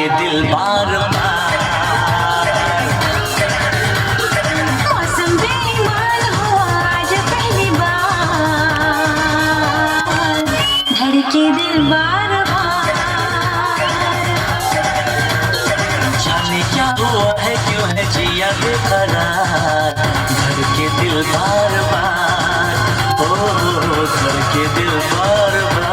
धड़के दिल बार बार। मौसम बेईमान हुआ आज पहली बार, धड़के दिल बार बार। जाने क्या हुआ है, क्यों है जिया बेकरार, धड़के दिल बार बार, ओ धड़के दिल बार बार।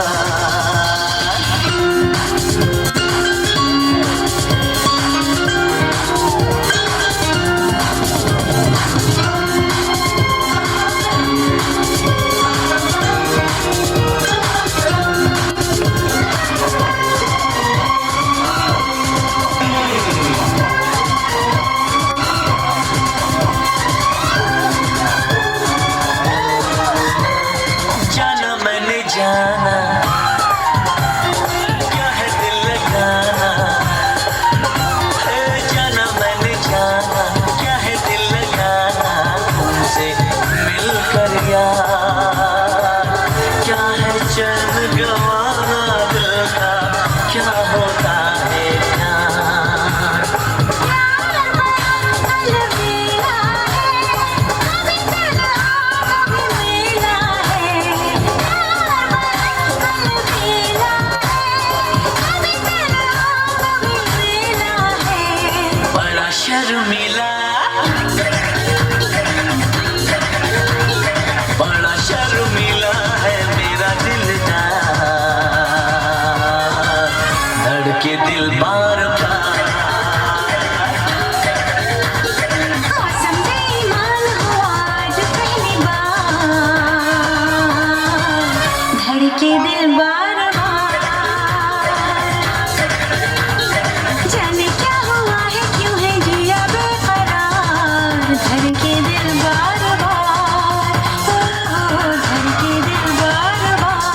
जाना क्या है दिल लगाना, जाना मैंने जाना क्या है दिल लगाना, तुमसे मिलकर यार क्या है चैन गवाना, दिल का क्या होता है प्यार। शर्मिला बड़ा शर्मिला है मेरा दिलदार, धड़के दिल बार बार। मौसम बेईमान हुआ आज पहली बार, धड़के दिल बार बार। जाने क्या हुआ है, क्यों है जिया बेकरार, धड़के दिल बार बार, ओ धड़के दिल बार बार।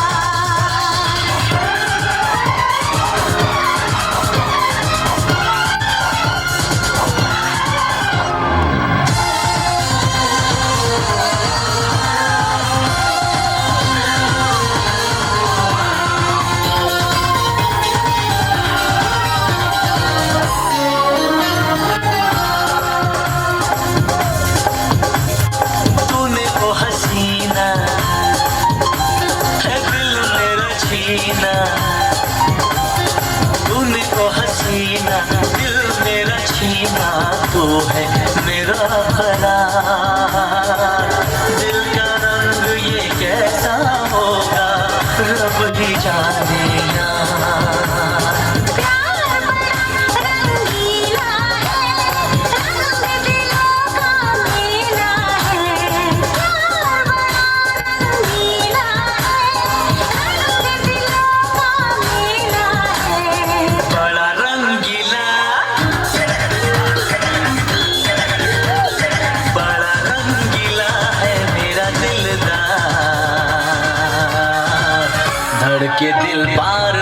तूने वो हसीना है दिल मेरा छीना, तूने वो हसीना दिल मेरा छीना, तू है मेरा करार। दिल का रंग ये कैसा होगा रब ही जाने यार। प्यार बड़ा रंगीला है, रंग दिलों का मेला है। प्यार बड़ा रंगीला है, रंग दिलों का मेला है। बड़ा रंगीला बड़ा रंगीला है मेरा दिलदार, धड़के दिल बार